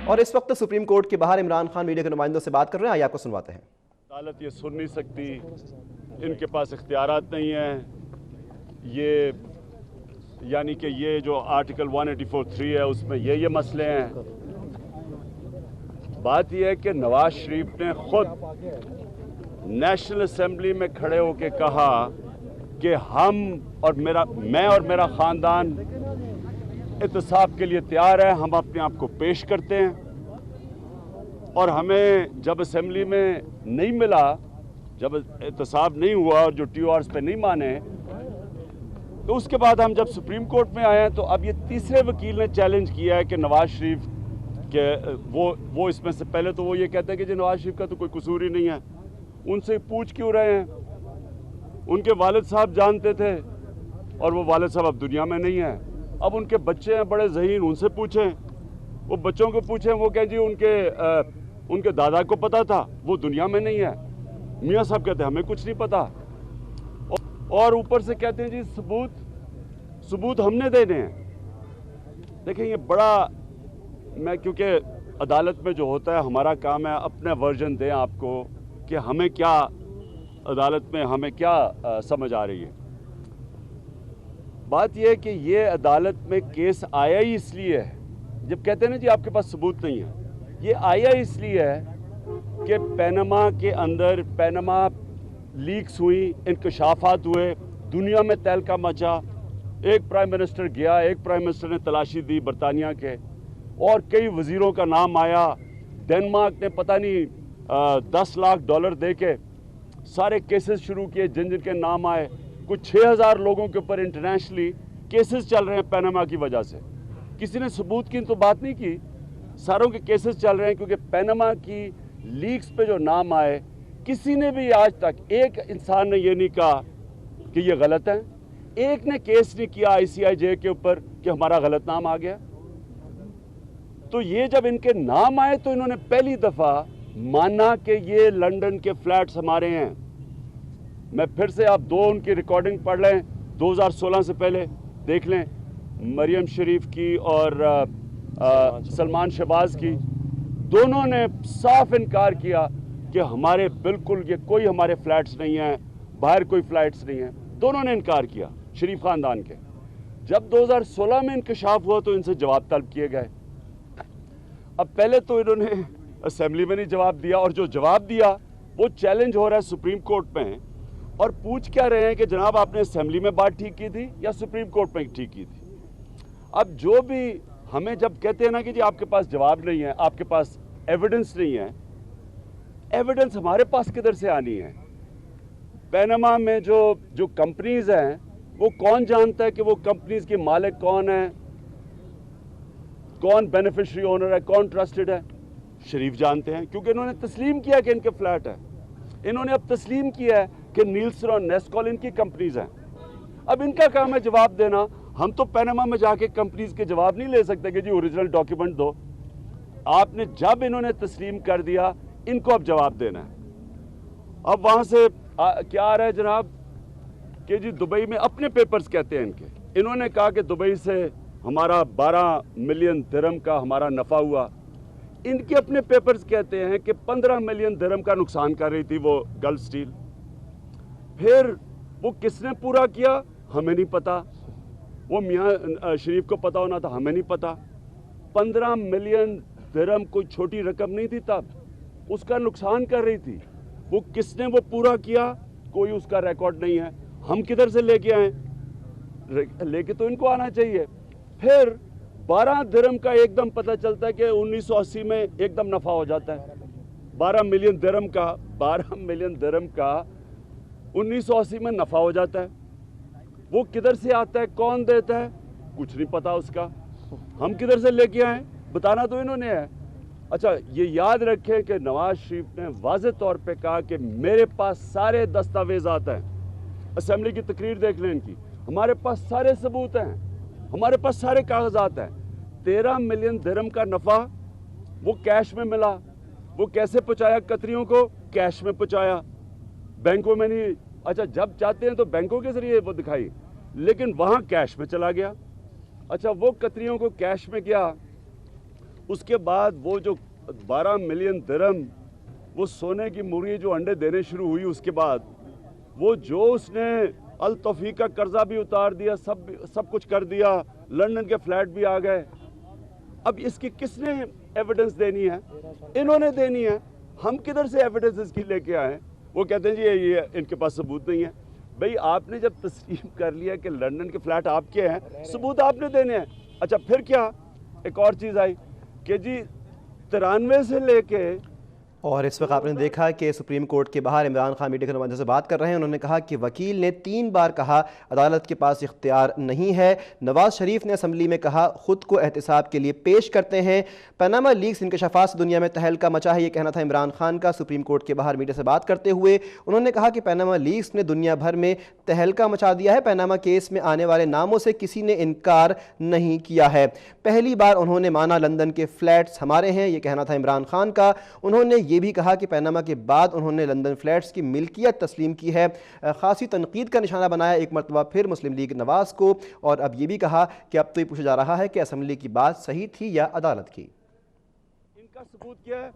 اور اس وقت supreme court کے باہر عمران خان میڈیا کے نمائندوں سے بات کر رہے ہیں، آئیے آپ کو سنواتے ہیں۔ عدالت یہ سن نہیں سکتی، ان کے پاس اختیارات نہیں ہیں، یہ یعنی کہ یہ جو آرٹیکل 184(3) ہے اس میں یہ مسئلے ہیں۔ بات یہ ہے کہ نواز شریف نے خود نیشنل اسمبلی میں کھڑے ہو کے کہا کہ میں اور میرا خاندان احتساب کے لیے تیار ہے، ہم اپنے آپ کو پیش کرتے ہیں، اور ہمیں جب اسمبلی میں نہیں ملا، جب احتساب نہیں ہوا اور جو ٹی آرز پہ نہیں مانے، تو اس کے بعد ہم جب سپریم کورٹ میں آئے ہیں تو اب یہ تیسرے وکیل نے چیلنج کیا ہے کہ نواز شریف کہ وہ اس میں سے پہلے تو وہ یہ کہتے ہیں کہ جی نواز شریف کا تو کوئی قصور ہی نہیں ہے، ان سے پوچھ کیوں رہے ہیں؟ ان کے والد صاحب جانتے تھے اور وہ والد صاحب اب دنیا میں نہیں ہیں، اب ان کے بچے ہیں بڑے ذہین، ان سے پوچھیں، وہ بچوں کو پوچھیں، وہ کہیں جی ان کے دادا کو پتا تھا، وہ دنیا میں نہیں ہے۔ میاں صاحب کہتے ہیں ہمیں کچھ نہیں پتا، اور اوپر سے کہتے ہیں جی ثبوت ہم نے دینے ہیں۔ دیکھیں یہ بڑا، میں کیونکہ عدالت میں جو ہوتا ہے ہمارا کام ہے اپنا ورژن دیں آپ کو کہ ہمیں کیا عدالت میں ہمیں کیا سمجھ آ رہی ہے۔ بات یہ ہے کہ یہ عدالت میں کیس آیا ہی اس لیے ہے، جب کہتے ہیں نا جی آپ کے پاس ثبوت نہیں ہے، یہ آیا اس لیے ہے کہ پینما کے اندر پینما لیکس ہوئی، انکشافات ہوئے، دنیا میں تہلکہ مچا، ایک پرائم منسٹر گیا، ایک پرائم منسٹر نے تلاشی دی برطانیہ کے، اور کئی وزیروں کا نام آیا، ڈنمارک نے پتہ نہیں $10 لاکھ دے کے سارے کیسز شروع کیے جن کے نام آئے، کچھ 6000 لوگوں کے اوپر انٹرنیشنلی کیسز چل رہے ہیں پینما کی وجہ سے۔ کسی نے ثبوت کی تو بات نہیں کی، ساروں کے کیسز چل رہے ہیں کیونکہ پینما کی لیکس پہ جو نام آئے، کسی نے بھی آج تک ایک انسان نے یہ نہیں کہا کہ یہ غلط ہے، ایک نے کیس نہیں کیا ICIJ کے اوپر کہ ہمارا غلط نام آ گیا۔ تو یہ جب ان کے نام آئے تو انہوں نے پہلی دفعہ مانا کہ یہ لنڈن کے فلیٹس ہمارے ہیں۔ میں پھر سے آپ ان کی ریکارڈنگ پڑھ لیں، 2016 سے پہلے دیکھ لیں، مریم شریف کی اور سلمان شہباز کی، دونوں نے صاف انکار کیا کہ ہمارے بالکل یہ کوئی ہمارے فلیٹس نہیں ہیں، باہر کوئی فلیٹس نہیں ہیں، دونوں نے انکار کیا شریف خاندان کے۔ جب 2016 میں انکشاف ہوا تو ان سے جواب طلب کیے گئے۔ اب پہلے تو انہوں نے اسمبلی میں نہیں جواب دیا، اور جو جواب دیا وہ چیلنج ہو رہا ہے سپریم کورٹ میں، اور پوچھ کیا رہے ہیں کہ جناب آپ نے اسمبلی میں بات ٹھیک کی تھی یا سپریم کورٹ میں ٹھیک کی تھی؟ اب جو بھی ہمیں جب کہتے ہیں نا کہ جی آپ کے پاس جواب نہیں ہے، آپ کے پاس ایویڈنس نہیں ہے، ایویڈنس ہمارے پاس کدھر سے آنی ہے؟ پینما میں جو کمپنیز ہیں وہ کون جانتا ہے کہ وہ کمپنیز کے مالک کون ہیں، کون بینیفیشری اونر ہے، کون ٹرسٹڈ ہے؟ شریف جانتے ہیں کیونکہ انہوں نے تسلیم کیا کہ ان کے فلیٹ ہے، انہوں نے اب تسلیم کیا ہے کہ نیلسن اور نیسکول ان کی کمپنیز ہیں۔ اب ان کا کام ہے جواب دینا، ہم تو پینما میں جا کے کمپنیز کے جواب نہیں لے سکتے کہ جی اوریجنل ڈاکیومنٹ دو۔ آپ نے جب انہوں نے تسلیم کر دیا، ان کو اب جواب دینا ہے۔ اب وہاں سے کیا آ رہا ہے جناب کہ جی دبئی میں اپنے پیپرز کہتے ہیں انہوں نے کہا کہ دبئی سے ہمارا 12 ملین درہم کا ہمارا نفع ہوا، ان کے اپنے پیپرز کہتے ہیں کہ 15 ملین درہم کا نقصان کر رہی تھی وہ گلف سٹیل۔ پھر وہ کس نے پورا کیا ہمیں نہیں پتا، وہ میاں شریف کو پتا ہونا تھا، ہمیں نہیں پتا۔ 15 ملین درہم کوئی چھوٹی رقم نہیں تھی، تب اس کا نقصان کر رہی تھی، وہ کس نے وہ پورا کیا کوئی اس کا ریکارڈ نہیں ہے، ہم کدھر سے لے کے آئیں؟ لے کے تو ان کو آنا چاہیے۔ پھر 12 درہم کا ایک دم پتہ چلتا ہے کہ 1980 میں ایک دم نفع ہو جاتا ہے، 12 ملین درہم کا 1980 میں نفع ہو جاتا ہے۔ وہ کدھر سے آتا ہے، کون دیتا ہے، کچھ نہیں پتا اس کا، ہم کدھر سے لے کے آئیں؟ بتانا تو انہوں نے ہے۔ اچھا یہ یاد رکھیں کہ نواز شریف نے واضح طور پہ کہا کہ میرے پاس سارے دستاویزات ہیں، اسمبلی کی تقریر دیکھ لیں ان کی، ہمارے پاس سارے ثبوت ہیں، ہمارے پاس سارے کاغذات ہیں۔ 13 ملین درہم کا نفع وہ کیش میں ملا، وہ کیسے پہنچایا قطریوں کو؟ کیش میں پہنچایا، بینکوں میں نہیں۔ اچھا جب چاہتے ہیں تو بینکوں کے ذریعے وہ دکھائی، لیکن وہاں کیش میں چلا گیا۔ اچھا وہ قطریوں کو کیش میں گیا، اس کے بعد وہ جو 12 ملین درہم وہ سونے کی مرغی جو انڈے دینے شروع ہوئی، اس کے بعد وہ جو اس نے التوفیق کا قرضہ بھی اتار دیا، سب کچھ کر دیا، لندن کے فلیٹ بھی آ گئے. اب اس کی کس نے ایویڈنس دینی ہے؟ انہوں نے دینی ہے. ہم کدھر سے ایویڈنس اس کی لے کے آئے؟ وہ کہتے ہیں جی یہ ان کے پاس ثبوت نہیں ہے. بھئی آپ نے جب تسلیم کر لیا کہ لندن کے فلیٹ آپ کے ہیں، ثبوت آپ نے دینے ہیں. اچھا پھر کیا؟ ایک اور چیز آئی کہ جی 93 سے لے کے، اور اس وقت آپ نے دیکھا کہ سپریم کورٹ کے باہر عمران خان میڈیا کے نمائندوں سے بات کر رہے ہیں. انہوں نے کہا کہ وکیل نے 3 بار کہا عدالت کے پاس اختیار نہیں ہے. نواز شریف نے اسمبلی میں کہا خود کو احتساب کے لیے پیش کرتے ہیں. پیناما لیکس انکشافات سے دنیا میں تہلکہ مچا ہے، یہ کہنا تھا عمران خان کا سپریم کورٹ کے باہر میڈیا سے بات کرتے ہوئے. انہوں نے کہا کہ پیناما لیکس نے دنیا بھر میں تہلکہ مچا دیا ہے. پیناما کیس میں آنے والے ناموں سے کسی نے انکار نہیں کیا ہے. پہلی بار انہوں نے مانا لندن کے فلیٹس ہمارے ہیں، یہ کہنا تھا عمران خان کا. انہوں نے یہ بھی کہا کہ پیناما کے بعد انہوں نے لندن فلیٹس کی ملکیت تسلیم کی ہے. خاصی تنقید کا نشانہ بنایا ایک مرتبہ پھر مسلم لیگ نواز کو، اور اب یہ بھی کہا کہ اب تو یہ پوچھا جا رہا ہے کہ اسمبلی کی بات صحیح تھی یا عدالت کی. ان کا ثبوت کیا ہے؟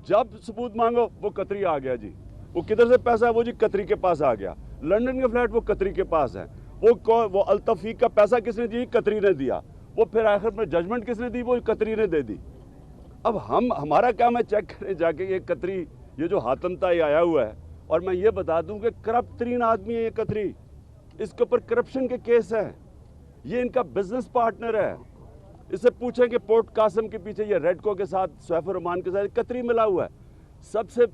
جب ثبوت مانگو وہ قطری آ گیا جی. وہ کدھر سے پیسہ ہے؟ وہ جی قطری کے پاس آ گیا. لندن کے فلیٹ وہ قطری کے پاس ہے. وہ التوفیق کا پیسہ کس نے دی؟ قطری نے دیا. وہ پھر آخر میں ججمنٹ کس نے دی؟ وہ قطری نے دے دی. اب ہمارا کام ہے چیک کریں جا کے یہ قطری، یہ جو حاتم تائی آیا ہوا ہے. اور میں یہ بتا دوں کہ کرپٹ ترین آدمی ہے یہ قطری. اس کے اوپر کرپشن کے کیس ہے. یہ ان کا بزنس پارٹنر ہے. اس سے پوچھیں کہ پورٹ قاسم کے پیچھے یہ ریڈکو کے ساتھ، سیف الرحمان کے ساتھ قطری ملا ہوا ہے. سب سے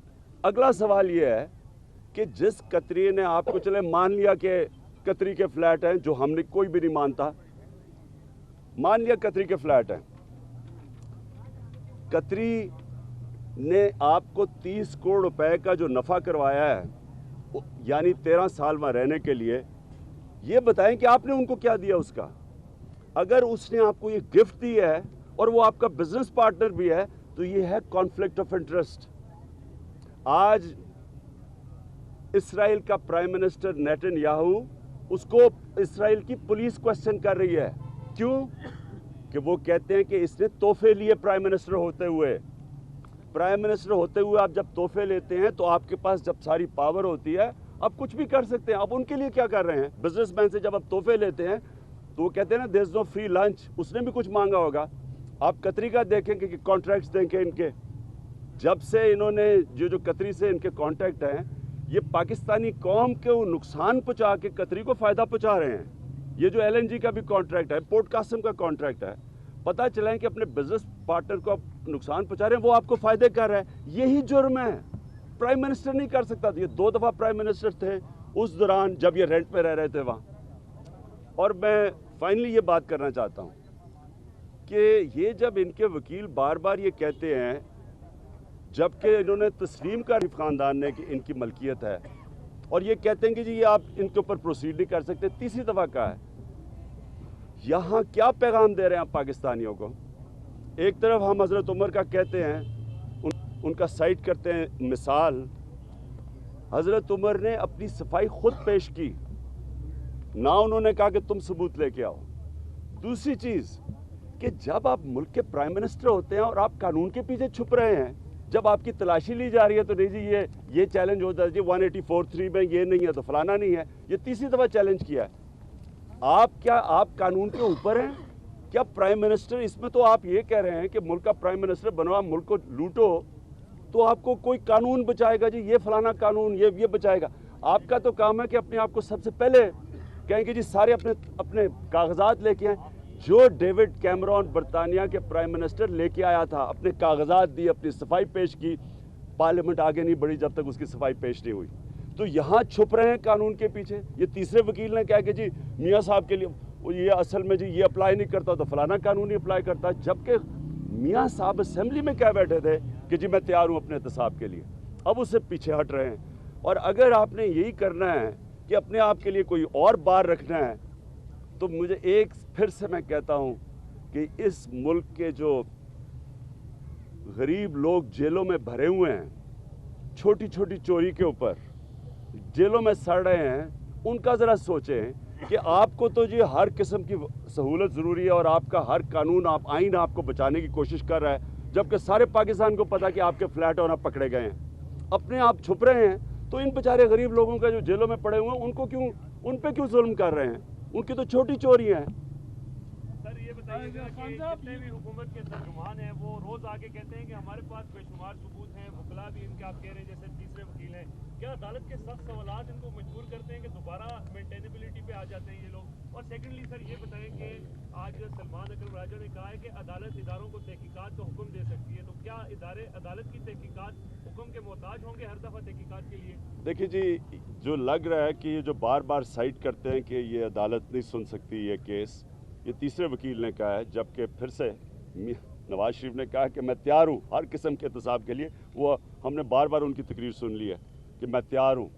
اگلا سوال یہ ہے کہ جس قطری نے آپ کو چلے مان لیا کہ قطری کے فلیٹ ہیں، جو ہم نے کوئی بھی نہیں مانتا، مان لیا قطری کے فلیٹ ہیں. قطری نے آپ کو 30 کروڑ روپے کا جو نفع کروایا ہے، یعنی 13 سال میں رہنے کے لیے، یہ بتائیں کہ آپ نے ان کو کیا دیا اس کا. اگر اس نے آپ کو یہ گفٹ دی ہے اور وہ آپ کا بزنس پارٹنر بھی ہے تو یہ ہے کانفلکٹ آف انٹرسٹ. آج اسرائیل کا پرائم منسٹر نیتن یاہو، اس کو اسرائیل کی پولیس کوسچن کر رہی ہے. کیوں؟ کہ وہ کہتے ہیں کہ اس نے تحفے لیے پرائم منسٹر ہوتے ہوئے. پرائم منسٹر ہوتے ہوئے آپ جب تحفے لیتے ہیں تو آپ کے پاس جب ساری پاور ہوتی ہے آپ کچھ بھی کر سکتے ہیں. اب ان کے لیے کیا کر رہے ہیں؟ بزنس مین سے جب آپ تحفے لیتے ہیں تو وہ کہتے ہیں نا دیر از نو فری لنچ. اس نے بھی کچھ مانگا ہوگا. آپ قطری کا دیکھیں کہ کانٹریکٹس دیکھیں ان کے. جب سے انہوں نے جو قطری سے ان کے کانٹیکٹ ہیں، یہ پاکستانی قوم کو نقصان پہنچا کے قطری کو فائدہ پہنچا رہے ہیں. یہ جو LNG کا بھی کانٹریکٹ ہے، پورٹ قاسم کا کانٹریکٹ ہے، پتہ چلا ہے کہ اپنے بزنس پارٹنر کو آپ نقصان پہنچا رہے ہیں، وہ آپ کو فائدے کر رہا ہے. یہی جرم ہے. پرائم منسٹر نہیں کر سکتا. یہ 2 دفعہ پرائم منسٹر تھے اس دوران جب یہ رینٹ پہ رہ رہے تھے وہاں. اور میں فائنلی یہ بات کرنا چاہتا ہوں کہ یہ جب ان کے وکیل بار بار یہ کہتے ہیں، جبکہ انہوں نے تسلیم کر خاندان نے کہ ان کی ملکیت ہے، اور یہ کہتے ہیں کہ جی یہ آپ ان کے اوپر پروسیڈ نہیں کر سکتے، تیسری دفعہ کہا ہے. یہاں کیا پیغام دے رہے ہیں آپ پاکستانیوں کو؟ ایک طرف ہم حضرت عمر کا کہتے ہیں، ان کا سائٹ کرتے ہیں مثال. حضرت عمر نے اپنی صفائی خود پیش کی، نہ انہوں نے کہا کہ تم ثبوت لے کے آؤ. دوسری چیز کہ جب آپ ملک کے پرائم منسٹر ہوتے ہیں اور آپ قانون کے پیچھے چھپ رہے ہیں، جب آپ کی تلاشی لی جا رہی ہے تو نہیں جی یہ چیلنج ہوتا ہے جی 184(3) میں یہ نہیں ہے تو فلانا نہیں ہے. یہ تیسری دفعہ چیلنج کیا ہے. آپ قانون کے اوپر ہیں کیا پرائم منسٹر؟ اس میں تو آپ یہ کہہ رہے ہیں کہ ملک کا پرائم منسٹر بنو، آپ ملک کو لوٹو تو آپ کو کوئی قانون بچائے گا جی، یہ فلانا قانون یہ بچائے گا. آپ کا تو کام ہے کہ اپنے آپ کو سب سے پہلے کہیں کہ جی سارے اپنے کاغذات لے کے آئیں. جو ڈیوڈ کیمرون برطانیہ کے پرائم منسٹر لے کے آیا تھا، اپنے کاغذات دی، اپنی صفائی پیش کی، پارلیمنٹ آگے نہیں بڑھی جب تک اس کی صفائی پیش نہیں ہوئی. تو یہاں چھپ رہے ہیں قانون کے پیچھے. یہ تیسرے وکیل نے کہا کہ جی میاں صاحب کے لیے یہ اصل میں جی یہ اپلائی نہیں کرتا تو فلانا قانون نہیں اپلائی کرتا، جبکہ میاں صاحب اسمبلی میں کہہ بیٹھے تھے کہ جی میں تیار ہوں اپنے احتساب کے لیے. اب اس سے پیچھے ہٹ رہے ہیں. اور اگر آپ نے یہی کرنا ہے کہ اپنے آپ کے لیے کوئی اور بار رکھنا ہے تو مجھے ایک پھر سے میں کہتا ہوں کہ اس ملک کے جو غریب لوگ جیلوں میں بھرے ہوئے ہیں، چھوٹی چھوٹی چوری کے اوپر جیلوں میں سڑ رہے ہیں، ان کا ذرا سوچیں کہ آپ کو تو جی ہر قسم کی سہولت ضروری ہے اور آپ کا ہر قانون آئین آپ کو بچانے کی کوشش کر رہا ہے، جبکہ سارے پاکستان کو پتا کہ آپ کے فلیٹ اونر پکڑے گئے ہیں، اپنے آپ چھپ رہے ہیں۔ تو ان بیچارے غریب لوگوں کا جو جیلوں میں پڑے ہوئے ہیں ان پہ کیوں ظلم کر رہے ہیں؟ ان کی تو چھوٹی چوریاں ہیں۔ سر یہ بتائیے گا کہ جتنے بھی حکومت کے ترجمان ہیں وہ روز آگے کہتے ہیں کہ ہمارے پاس بے شمار ثبوت ہیں، وکلا بھی ان کے آپ کہہ رہے ہیں جیسے تیسرے وکیل ہیں، کیا عدالت کے سخت سوالات ان کو مجبور کرتے ہیں کہ دوبارہ مینٹینیبلٹی پہ آ جاتے ہیں یہ لوگ؟ اور سیکنڈلی سر یہ بتائیں کہ آج سلمان اکرم راجہ نے کہا ہے کہ عدالت اداروں کو تحقیقات کا حکم دے سکتی ہے، تو کیا ادارے عدالت کی تحقیقات حکم کے محتاج ہوں گے ہر دفعہ تحقیقات کے لیے؟ دیکھیے جی، جو لگ رہا ہے کہ یہ جو بار بار سائٹ کرتے ہیں کہ یہ عدالت نہیں سن سکتی یہ کیس، یہ تیسرے وکیل نے کہا ہے، جبکہ پھر سے نواز شریف نے کہا کہ میں تیار ہوں ہر قسم کے احتساب کے لیے۔ وہ ہم نے بار بار ان کی تقریر سن لی ہے کہ میں تیار ہوں۔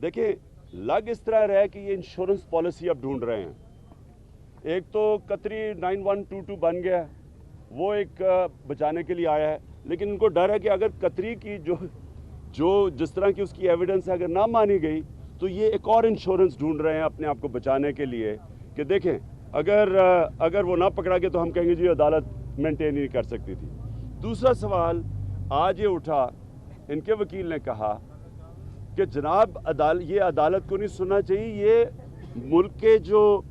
دیکھیں، لگ اس طرح رہا ہے کہ یہ انشورنس پالیسی اب ڈھونڈ رہے ہیں۔ ایک تو قطری 9122 بن گیا ہے، وہ ایک بچانے کے لیے آیا ہے، لیکن ان کو ڈر ہے کہ اگر قطری کی جو جس طرح کی اس کی ایویڈنس ہے اگر نہ مانی گئی تو یہ ایک اور انشورنس ڈھونڈ رہے ہیں اپنے آپ کو بچانے کے لیے کہ دیکھیں اگر وہ نہ پکڑا گیا تو ہم کہیں گے جی عدالت مینٹین نہیں کر سکتی تھی۔ دوسرا سوال آج یہ اٹھا، ان کے وکیل نے کہا کہ جناب یہ عدالت کو نہیں سننا چاہیے، یہ ملک کے جو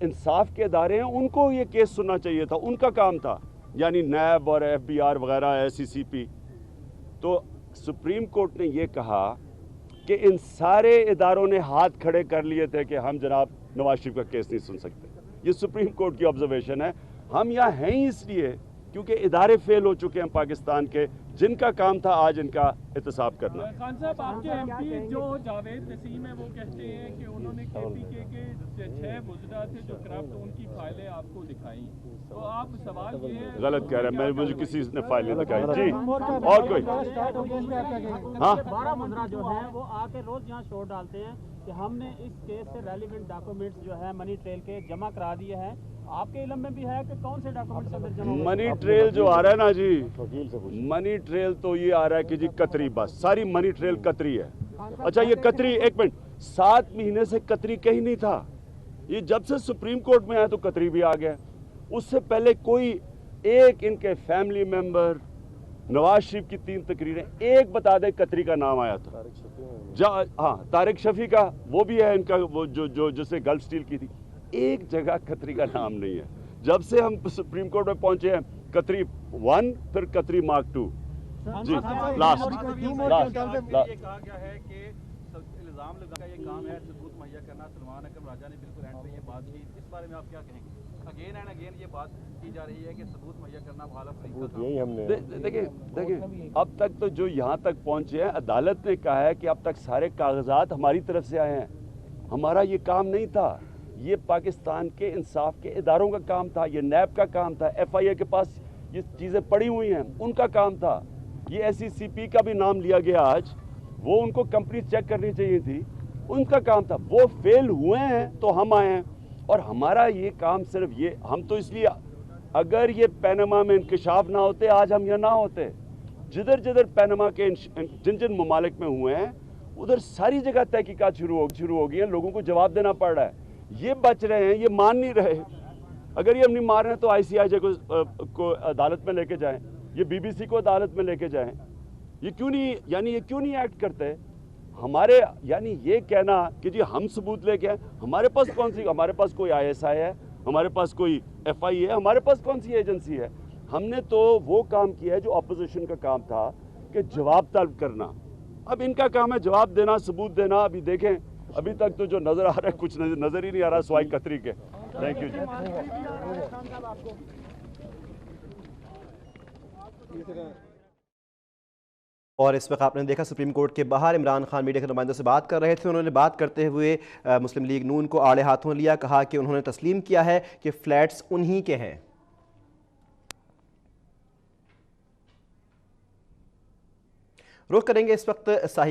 انصاف کے ادارے ہیں ان کو یہ کیس سننا چاہیے تھا، ان کا کام تھا، یعنی نیب اور FBI وغیرہ SCCP۔ تو سپریم کورٹ نے یہ کہا کہ ان سارے اداروں نے ہاتھ کھڑے کر لیے تھے کہ ہم جناب نواز شریف کا کیس نہیں سن سکتے۔ یہ سپریم کورٹ کی آبزرویشن ہے۔ ہم یہاں ہیں ہی اس لیے کیونکہ ادارے فیل ہو چکے ہیں پاکستان کے، جن کا کام تھا آج ان کا احتساب کرنا۔ خان صاحب، آپ کے MP جو جاوید نسیم ہیں وہ کہتے ہیں کہ انہوں نے KPK کے 6 وزراء تھے جو کرپٹ، ان کی فائلیں آپ کو دکھائیں، تو آپ سوال یہ ہے غلط کہہ رہے ہیں، مجھے کسی نے فائل نہیں دکھائی۔ جی اور کوئی؟ ہاں 12 وزراء جو ہیں وہ آ کے روز یہاں شور ڈالتے ہیں کہ ہم نے اس کیس سے ریلیونٹ ڈاکومنٹس جو ہے منی ٹریل کے جمع کرا دیے ہیں۔ آپ کے علم میں بھی ہے کہ کون سے ڈاکومنٹس اندر جمع ہوئے؟ منی ٹریل جو آ رہا ہے نا جی، منی ٹریل تو یہ آ رہا ہے کہ جی قطری، بس ساری منی ٹریل قطری ہے۔ اچھا یہ قطری، ایک منٹ، 7 مہینے سے قطری کہیں نہیں تھا، یہ جب سے سپریم کورٹ میں آیا تو قطری بھی آ گیا۔ اس سے پہلے کوئی ایک ان کے فیملی ممبر، نواز شریف کی 3 تقریریں، ایک بتا دے قطری کا نام آیا تھا؟ ہاں طارق شفیع کا، وہ بھی ہے ان کا، وہ جو جس نے گلف سٹیل کی تھی، ایک جگہ قطری کا نام نہیں ہے۔ جب سے ہم سپریم کورٹ میں پہنچے ہیں، قطری 1 پھر قطری Mark 2۔ جی لاسٹ یہ کہا گیا ہے کہ الزام لگانے کا یہ کام ہے ثبوت مہیا کرنا۔ سلمان اکرم راجہ نے بالکل اینڈ پہ یہ بات کی، اس بارے میں آپ کیا کہیں گے؟ اگین اینڈ اگین یہ بات کی جا رہی ہے کہ ثبوت مہیا کرنا مخالف۔ دیکھیں اب تک تو جو یہاں تک پہنچے ہیں، عدالت نے کہا ہے کہ اب تک سارے کاغذات ہماری طرف سے آئے ہیں، ہمارا یہ کام نہیں تھا، یہ پاکستان کے انصاف کے اداروں کا کام تھا، یہ نیب کا کام تھا، FIA کے پاس یہ چیزیں پڑی ہوئی ہیں، ان کا کام تھا۔ یہ SCCP کا بھی نام لیا گیا آج، وہ ان کو کمپنی چیک کرنی چاہیے تھی، ان کا کام تھا، وہ فیل ہوئے ہیں تو ہم آئے ہیں، اور ہمارا یہ کام صرف یہ، ہم تو اس لیے، اگر یہ پینما میں انکشاف نہ ہوتے آج ہم یہاں نہ ہوتے۔ جدھر پینما کے جن ممالک میں ہوئے ہیں ادھر ساری جگہ تحقیقات شروع ہو گئی ہیں، لوگوں کو جواب دینا پڑ رہا ہے۔ یہ بچ رہے ہیں، یہ مان نہیں رہے۔ اگر یہ ہم نہیں مان رہے تو ICIJ کو عدالت میں لے کے جائیں، یہ BBC کو عدالت میں لے کے جائیں۔ یہ کیوں نہیں ایکٹ کرتے؟ ہمارے یعنی یہ کہنا کہ جی ہم ثبوت لے کے آئے، ہمارے پاس ہمارے پاس کوئی ISI ہے، ہمارے پاس کوئی FI ہے، ہمارے پاس کون سی ایجنسی ہے؟ ہم نے تو وہ کام کیا ہے جو اپوزیشن کا کام تھا کہ جواب طلب کرنا۔ اب ان کا کام ہے جواب دینا، ثبوت دینا۔ ابھی دیکھیں، ابھی تک تو جو نظر آ رہا ہے کچھ نظر ہی نہیں آ رہا سوائے قطری کے۔ تھینک یو جی۔ اور اس وقت آپ نے دیکھا سپریم کورٹ کے باہر عمران خان میڈیا کے نمائندوں سے بات کر رہے تھے۔ انہوں نے بات کرتے ہوئے مسلم لیگ نون کو آڑے ہاتھوں لیا، کہا کہ انہوں نے تسلیم کیا ہے کہ فلیٹس انہی کے ہیں۔ رخ کریں گے اس وقت صاحب